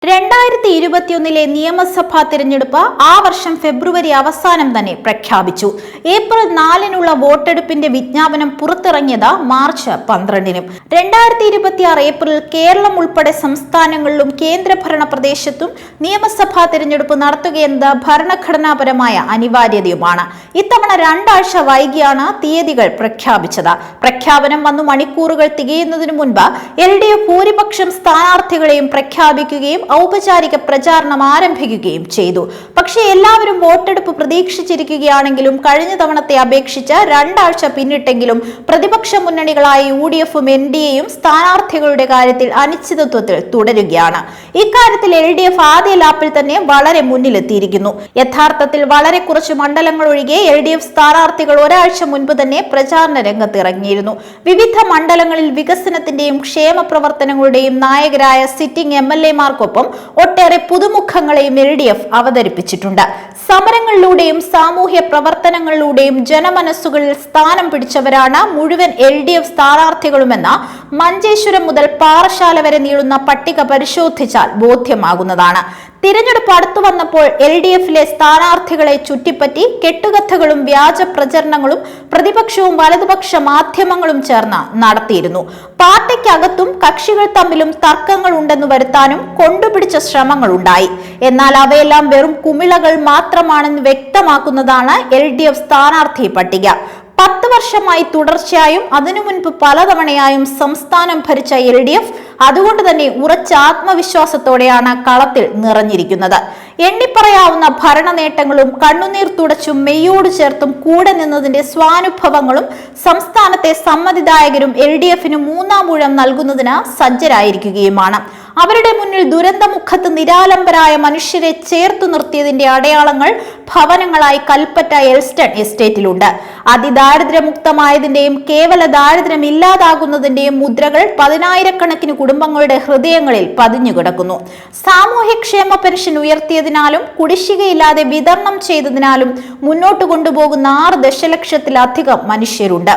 2021 നിയമസഭാ തിരഞ്ഞെടുപ്പ് ആ വർഷം ഫെബ്രുവരി അവസാനം തന്നെ പ്രഖ്യാപിച്ചു. ഏപ്രിൽ 4 വോട്ടെടുപ്പിന്റെ വിജ്ഞാപനം പുറത്തിറങ്ങിയത് മാർച്ച് 12. 2026 ഏപ്രിൽ കേരളം ഉൾപ്പെടെ സംസ്ഥാനങ്ങളിലും കേന്ദ്രഭരണ പ്രദേശത്തും നിയമസഭാ തിരഞ്ഞെടുപ്പ് നടത്തുകയെന്നത് ഭരണഘടനാപരമായ അനിവാര്യതയുമാണ്. ഇത്തവണ 2 ആഴ്ച വൈകിയാണ് തീയതികൾ പ്രഖ്യാപിച്ചത്. പ്രഖ്യാപനം വന്നു മണിക്കൂറുകൾ തികയുന്നതിനു മുൻപ് LDF ഭൂരിപക്ഷം സ്ഥാനാർത്ഥികളെയും പ്രഖ്യാപിക്കുകയും ഔപചാരിക പ്രചാരണം ആരംഭിക്കുകയും ചെയ്തു. പക്ഷേ എല്ലാവരും വോട്ടെടുപ്പ് പ്രതീക്ഷിച്ചിരിക്കുകയാണെങ്കിലും കഴിഞ്ഞ തവണത്തെ അപേക്ഷിച്ച് 2 ആഴ്ച പിന്നിട്ടെങ്കിലും പ്രതിപക്ഷ മുന്നണികളായ UDF-ഉം NDA-യും സ്ഥാനാർത്ഥികളുടെ കാര്യത്തിൽ അനിശ്ചിതത്വത്തിൽ തുടരുകയാണ്. ഇക്കാര്യത്തിൽ LDF ആദ്യ ലാപ്പിൽ തന്നെ വളരെ മുന്നിലെത്തിയിരിക്കുന്നു. യഥാർത്ഥത്തിൽ വളരെ കുറച്ച് മണ്ഡലങ്ങൾ ഒഴികെ LDF സ്ഥാനാർത്ഥികൾ ഒരാഴ്ച മുൻപ് തന്നെ പ്രചാരണ രംഗത്തിറങ്ങിയിരുന്നു. വിവിധ മണ്ഡലങ്ങളിൽ വികസനത്തിന്റെയും ക്ഷേമ പ്രവർത്തനങ്ങളുടെയും നായകരായ സിറ്റിംഗ് MLA-മാർക്കൊപ്പം ഒട്ടേറെ പുതുമുഖങ്ങളെയും LDF അവതരിപ്പിച്ചിട്ടുണ്ട്. സമരങ്ങളിലൂടെയും സാമൂഹ്യ പ്രവർത്തനങ്ങളിലൂടെയും ജനമനസ്സുകളിൽ സ്ഥാനം പിടിച്ചവരാണ് മുഴുവൻ LDF സ്ഥാനാർത്ഥികളുമെന്ന് മഞ്ചേശ്വരം മുതൽ പാറശാല വരെ നീളുന്ന പട്ടിക പരിശോധിച്ചാൽ ബോധ്യമാകുന്നതാണ്. തിരഞ്ഞെടുപ്പ് അടുത്തു വന്നപ്പോൾ LDF-ലെ സ്ഥാനാർത്ഥികളെ ചുറ്റിപ്പറ്റി കെട്ടുകഥകളും വ്യാജ പ്രചരണങ്ങളും പ്രതിപക്ഷവും വലതുപക്ഷ മാധ്യമങ്ങളും ചേർന്ന് നടത്തിയിരുന്നു. പാർട്ടിക്കകത്തും കക്ഷികൾ തമ്മിലും തർക്കങ്ങൾ ഉണ്ടെന്ന് വരുത്താനും കൊണ്ടുപിടിച്ച ശ്രമങ്ങളുണ്ടായി. എന്നാൽ അവയെല്ലാം വെറും കുമിളകൾ മാത്രമാണെന്ന് വ്യക്തമാക്കുന്നതാണ് LDF സ്ഥാനാർത്ഥി പട്ടിക. 10 വർഷമായി തുടർച്ചയായും അതിനു മുൻപ് പലതവണയായും സംസ്ഥാനം ഭരിച്ച LDF അതുകൊണ്ട് തന്നെ ഉറച്ച ആത്മവിശ്വാസത്തോടെയാണ് കളത്തിൽ നിറഞ്ഞിരിക്കുന്നത്. എണ്ണിപ്പറയാവുന്ന ഭരണ നേട്ടങ്ങളും കണ്ണുനീർ തുടച്ചും മെയ്യോട് ചേർത്തും കൂടെ നിന്നതിന്റെ സ്വാനുഭവങ്ങളും സംസ്ഥാനത്തെ സമ്മതിദായകരും LDF-ന് 3-ാം ഊഴം നൽകുന്നതിന് സജ്ജരായിരിക്കുകയുമാണ്. അവരുടെ മുന്നിൽ ദുരന്തമുഖത്ത് നിരാലംബരായ മനുഷ്യരെ ചേർത്തു നിർത്തിയതിന്റെ അടയാളങ്ങൾ ഭവനങ്ങളായി കൽപ്പറ്റ എൽസ്റ്റൺ എസ്റ്റേറ്റിലുണ്ട്. അതിദാരിദ്ര്യമുക്തമായതിന്റെയും കേവല ദാരിദ്ര്യം ഇല്ലാതാകുന്നതിന്റെയും മുദ്രകൾ 10,000-കണക്കിന് കുടുംബങ്ങളുടെ ഹൃദയങ്ങളിൽ പതിഞ്ഞുകിടക്കുന്നു. സാമൂഹ്യക്ഷേമ പെൻഷൻ ഉയർത്തിയതിനാലും കുടിശ്ശികയില്ലാതെ വിതരണം ചെയ്തതിനാലും മുന്നോട്ട് കൊണ്ടുപോകുന്ന 6 ദശലക്ഷത്തിലധികം മനുഷ്യരുണ്ട്.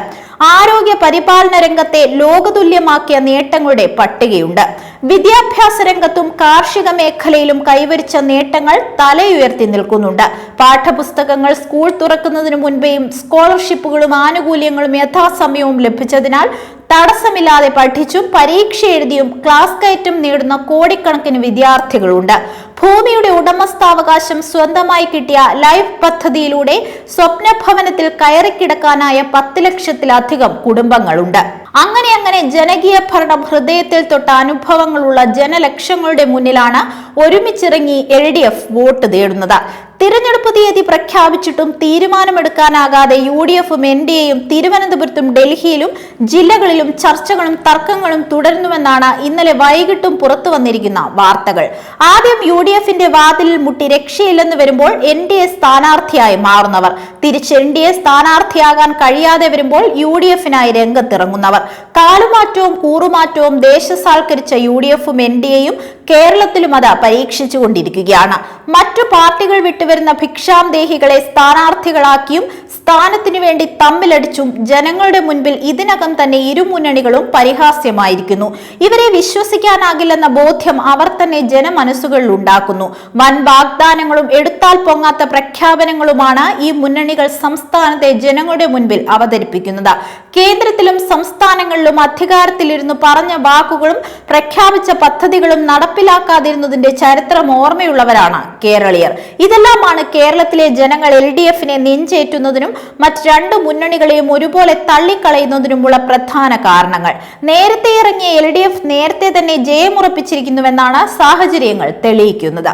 ആരോഗ്യ പരിപാലന രംഗത്തെ ലോകതുല്യമാക്കിയ നേട്ടങ്ങളുടെ പട്ടികയുണ്ട്. വിദ്യാഭ്യാസ രംഗത്തും കാർഷിക മേഖലയിലും കൈവരിച്ച നേട്ടങ്ങൾ തലയുയർത്തി നിൽക്കുന്നുണ്ട്. പാഠപുസ്തകങ്ങൾ സ്കൂൾ തുറക്കുന്നതിനു മുൻപേയും സ്കോളർഷിപ്പുകളും ആനുകൂല്യങ്ങളും യഥാസമയവും ലഭിച്ചതിനാൽ തടസ്സമില്ലാതെ പഠിച്ചും പരീക്ഷ എഴുതിയും ക്ലാസ് കയറ്റം നേടുന്ന കോടിക്കണക്കിന് വിദ്യാർത്ഥികളുണ്ട്. ഭൂമിയുടെ ഉടമസ്ഥാവകാശം സ്വന്തമായി കിട്ടിയ ലൈഫ് പദ്ധതിയിലൂടെ സ്വപ്ന ഭവനത്തിൽ കയറിക്കിടക്കാനായ 10 ലക്ഷത്തിലധികം കുടുംബങ്ങളുണ്ട്. അങ്ങനെ ജനകീയ ഭരണം ഹൃദയത്തിൽ തൊട്ട അനുഭവങ്ങളുള്ള ജനലക്ഷങ്ങളുടെ മുന്നിലാണ് ഒരുമിച്ചിറങ്ങി LDF വോട്ട് തേടുന്നത്. തിരഞ്ഞെടുപ്പ് തീയതി പ്രഖ്യാപിച്ചിട്ടും തീരുമാനമെടുക്കാനാകാതെ UDF-ഉം NDA-യും തിരുവനന്തപുരത്തും ഡൽഹിയിലും ജില്ലകളിലും ചർച്ചകളും തർക്കങ്ങളും തുടരുന്നുവെന്നാണ് ഇന്നലെ വൈകിട്ടും പുറത്തു വന്നിരിക്കുന്ന വാർത്തകൾ. ആദ്യം UDF-ന്റെ വാതിലിൽ മുട്ടി രക്ഷയില്ലെന്ന് വരുമ്പോൾ NDA സ്ഥാനാർത്ഥിയായി മാറുന്നവർ, തിരിച്ച് NDA സ്ഥാനാർത്ഥിയാകാൻ കഴിയാതെ വരുമ്പോൾ UDF-നായി രംഗത്തിറങ്ങുന്നവർ. കാലുമാറ്റവും കൂറുമാറ്റവും ദേശസാൽക്കരിച്ച UDF-ഉം NDA-യും കേരളത്തിലും അത് പരീക്ഷിച്ചുകൊണ്ടിരിക്കുകയാണ്. മറ്റു പാർട്ടികൾ വിട്ടുവരുന്ന ഭിക്ഷാംദേഹികളെ സ്ഥാനാർത്ഥികളാക്കിയും സ്ഥാനത്തിനു വേണ്ടി തമ്മിലടിച്ചും ജനങ്ങളുടെ മുൻപിൽ ഇതിനകം തന്നെ ഇരുമുന്നണികളും പരിഹാസ്യമായിരിക്കുന്നു. ഇവരെ വിശ്വസിക്കാനാകില്ലെന്ന ബോധ്യം അവർ തന്നെ ജനമനസ്സുകളിൽ ഉണ്ടാക്കുന്നു. വൻ വാഗ്ദാനങ്ങളും എടുത്താൽ പൊങ്ങാത്ത പ്രഖ്യാപനങ്ങളുമാണ് ഈ മുന്നണികൾ സംസ്ഥാനത്തെ ജനങ്ങളുടെ മുൻപിൽ അവതരിപ്പിക്കുന്നത്. കേന്ദ്രത്തിലും സംസ്ഥാനങ്ങളിലും അധികാരത്തിലിരുന്ന് പറഞ്ഞ വാക്കുകളും പ്രഖ്യാപിച്ച പദ്ധതികളും നടപ്പിലാക്കാതിരുന്നതിന്റെ ചരിത്രം ഓർമ്മയുള്ളവരാണ് കേരളീയർ. ഇതെല്ലാമാണ് കേരളത്തിലെ ജനങ്ങൾ LDF-നെ നെഞ്ചേറ്റുന്നതിനും മറ്റ് 2 മുന്നണികളെയും ഒരുപോലെ തള്ളിക്കളയുന്നതിനുമുള്ള പ്രധാന കാരണങ്ങൾ. നേരത്തെ ഇറങ്ങിയ LDF നേരത്തെ തന്നെ ജയമുറപ്പിച്ചിരിക്കുന്നുവെന്നാണ് സാഹചര്യങ്ങൾ തെളിയിക്കുന്നത്.